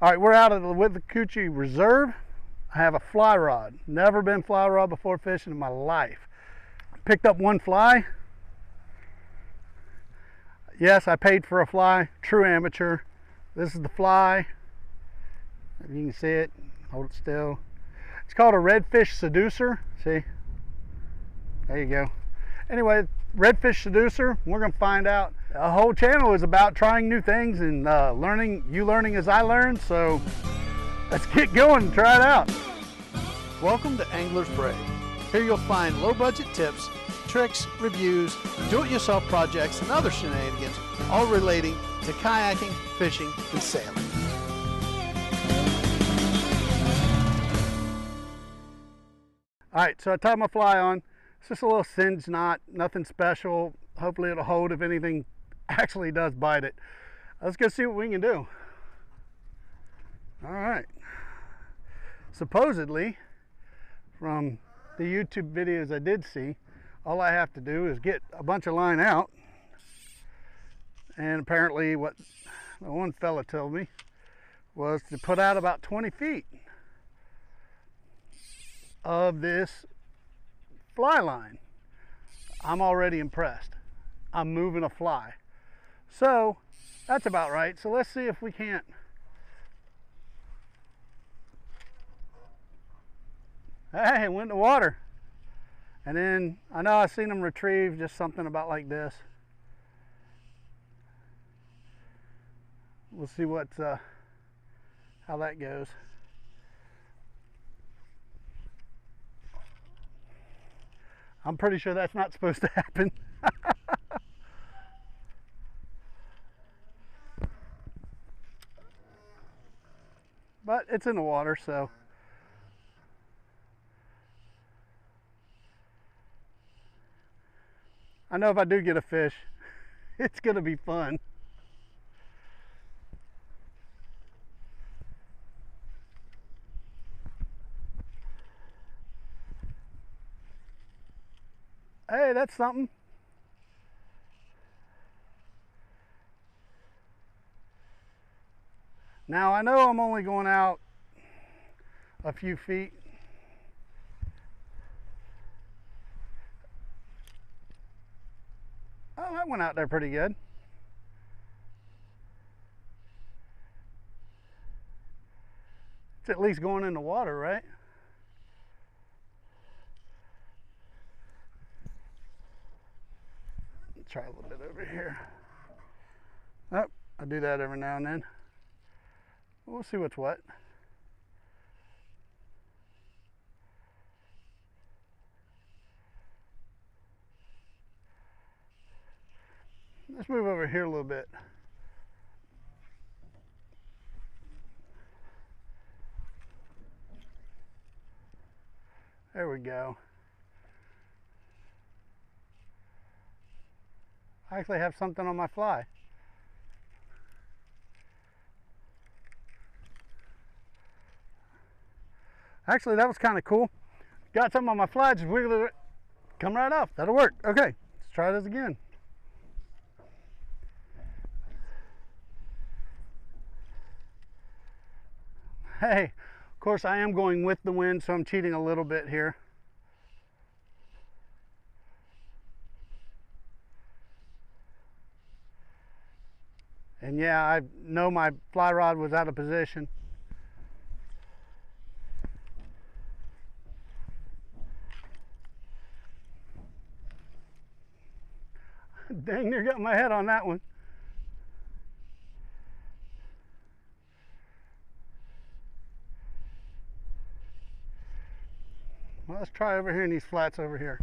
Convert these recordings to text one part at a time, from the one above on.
All right, we're out of the Withlacoochee Reserve. I have a fly rod. Never been fly rod before fishing in my life. Picked up one fly. Yes, I paid for a fly. True amateur. This is the fly. If you can see it, hold it still. It's called a redfish seducer. See? There you go. Anyway, redfish seducer. We're going to find out. The whole channel is about trying new things and learning. You learning as I learn. So let's get going and try it out. Welcome to Angler's Brave. Here you'll find low budget tips, tricks, reviews, do-it-yourself projects, and other shenanigans, all relating to kayaking, fishing, and sailing. All right, so I tied my fly on. It's just a little singe knot, nothing special. Hopefully it'll hold if anything actually does bite it. Let's go see what we can do. All right. Supposedly, from the YouTube videos I did see, all I have to do is get a bunch of line out. And apparently what the one fella told me was to put out about 20 feet of this fly line. I'm already impressed. I'm moving a fly. So that's about right. So let's see if we can't hey, it went in the water. And then I know I've seen them retrieve just something about like this. We'll see what how that goes. I'm pretty sure that's not supposed to happen. But it's in the water, so. I know if I do get a fish, it's gonna be fun. Hey, that's something. Now I know I'm only going out a few feet. Oh, that went out there pretty good. It's at least going in the water, right? Try a little bit over here. Oh, I do that every now and then. We'll see what's what. Let's move over here a little bit. There we go. I actually have something on my fly. Actually, that was kind of cool. Got something on my fly, just wiggled it, come right off. That'll work. Okay, let's try this again. Hey, of course I am going with the wind, so I'm cheating a little bit here. And yeah, I know my fly rod was out of position. Dang near got my head on that one. Well, let's try over here in these flats over here.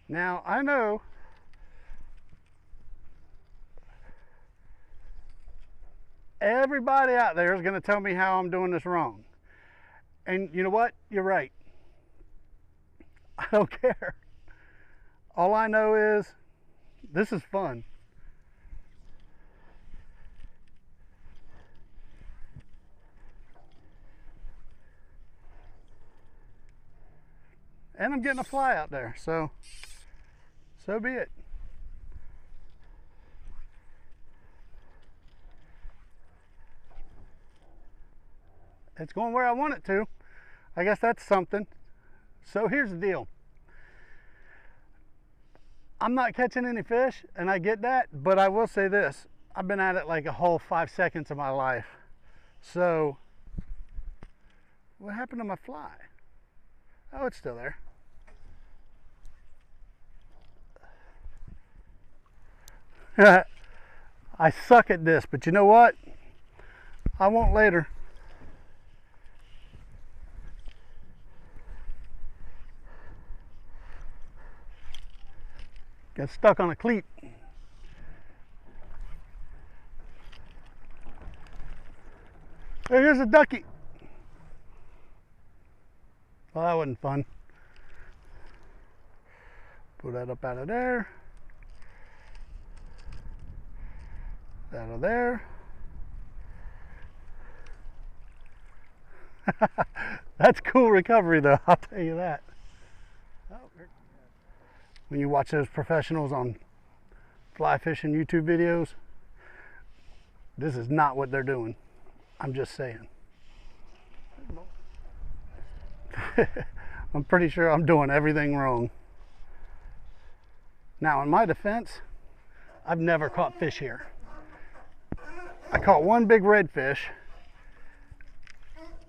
Now, I know everybody out there is going to tell me how I'm doing this wrong. And you know what? You're right. I don't care. All I know is This is fun. And I'm getting a fly out there, so be it. It's going where I want it to. I guess that's something. So here's the deal. I'm not catching any fish, and I get that, but I will say this. I've been at it like a whole 5 seconds of my life. So, what happened to my fly? Oh, it's still there. I suck at this, but you know what? I won't later. Got stuck on a cleat. There's a ducky. Well, that wasn't fun. Pull that up out of there. Out of there. That's cool recovery though, I'll tell you that. When you watch those professionals on fly fishing YouTube videos, this is not what they're doing. I'm just saying. I'm pretty sure I'm doing everything wrong. Now, in my defense, I've never caught fish here. I caught one big redfish.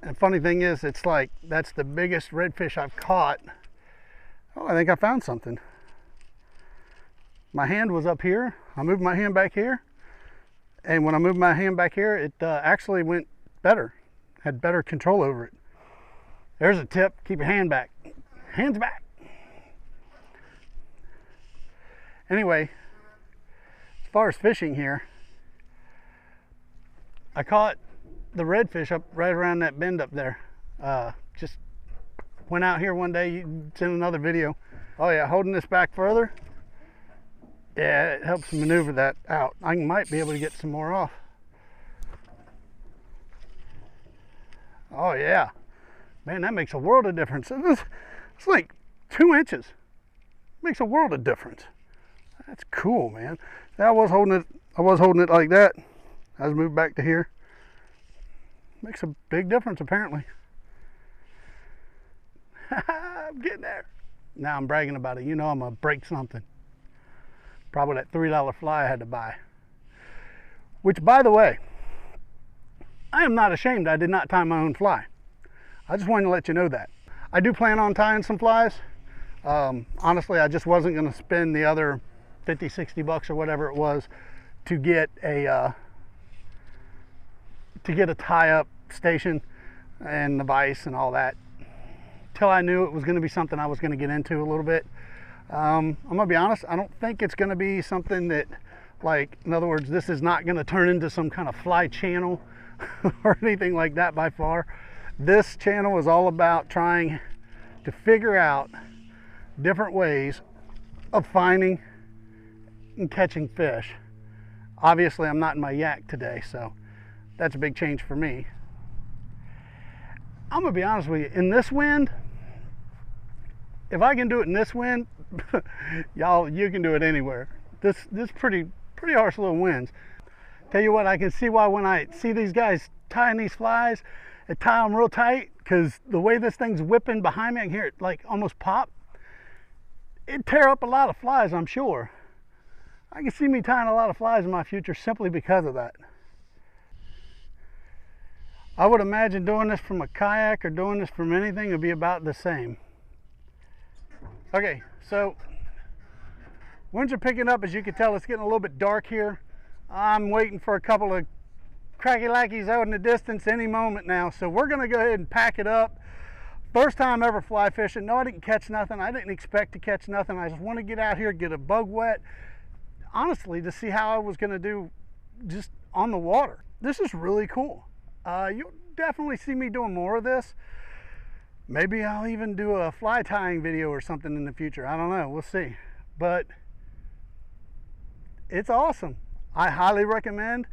And funny thing is, it's like, that's the biggest redfish I've caught. Oh, I think I found something. My hand was up here. I moved my hand back here. And when I moved my hand back here, it actually went better. Had better control over it. There's a tip. Keep your hand back. Hands back. Anyway, as far as fishing here, I caught the redfish up right around that bend up there. Just went out here one day. It's in another video. Oh yeah, holding this back further. Yeah, it helps maneuver that out. I might be able to get some more off. Oh yeah, man, that makes a world of difference. It's like 2 inches. Makes a world of difference. That's cool, man. I was holding it like that. I was moved back to here. Makes a big difference apparently. I'm getting there. Now I'm bragging about it. You know I'm gonna break something. Probably that $3 fly I had to buy. Which, by the way, I am not ashamed I did not tie my own fly. I just wanted to let you know that. I do plan on tying some flies. Honestly, I just wasn't going to spend the other 50, 60 bucks or whatever it was to get a tie-up station and the vise and all that, till I knew it was going to be something I was going to get into a little bit. I'm gonna be honest, I don't think it's gonna be something that, like, in other words, this is not gonna turn into some kind of fly channel or anything like that by far. This channel is all about trying to figure out different ways of finding and catching fish. Obviously, I'm not in my yak today, so that's a big change for me. I'm gonna be honest with you, in this wind, if I can do it in this wind, y'all, you can do it anywhere. This pretty harsh little winds. Tell you what, I can see why when I see these guys tying these flies, they tie them real tight, because the way this thing's whipping behind me, I can hear it like almost pop. It'd tear up a lot of flies, I'm sure. I can see me tying a lot of flies in my future simply because of that. I would imagine doing this from a kayak or doing this from anything would be about the same. Okay, so winds are picking up. As you can tell, it's getting a little bit dark here. I'm waiting for a couple of cracky-lackies out in the distance any moment now, so we're gonna go ahead and pack it up. First time ever fly fishing. No, I didn't catch nothing. I didn't expect to catch nothing. I just want to get out here, get a bug wet, honestly, to see how I was gonna do just on the water. This is really cool. You'll definitely see me doing more of this. Maybe I'll even do a fly tying video or something in the future. I don't know, we'll see. But it's awesome. I highly recommend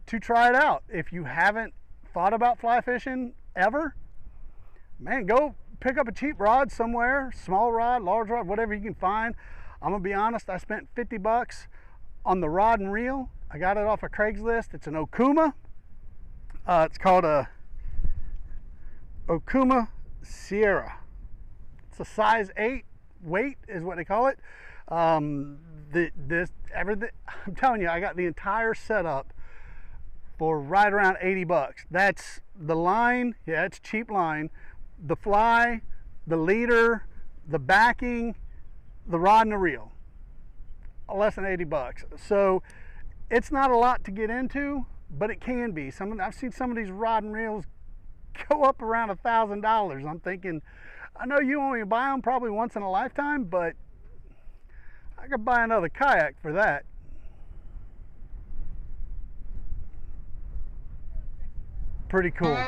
to try it out. If you haven't thought about fly fishing ever, man, go pick up a cheap rod somewhere, small rod, large rod, whatever you can find. I'm gonna be honest, I spent 50 bucks on the rod and reel. I got it off of Craigslist. It's an Okuma. It's called a Okuma Sierra. It's a size 8 weight is what they call it. Everything, I'm telling you, I got the entire setup for right around 80 bucks. That's the line, yeah, it's cheap line, the fly, the leader, the backing, the rod and the reel. Less than 80 bucks. So it's not a lot to get into, but it can be. I've seen some of these rod and reels go up around $1,000. I'm thinking, I know you only buy them probably once in a lifetime, but I could buy another kayak for that. Pretty cool.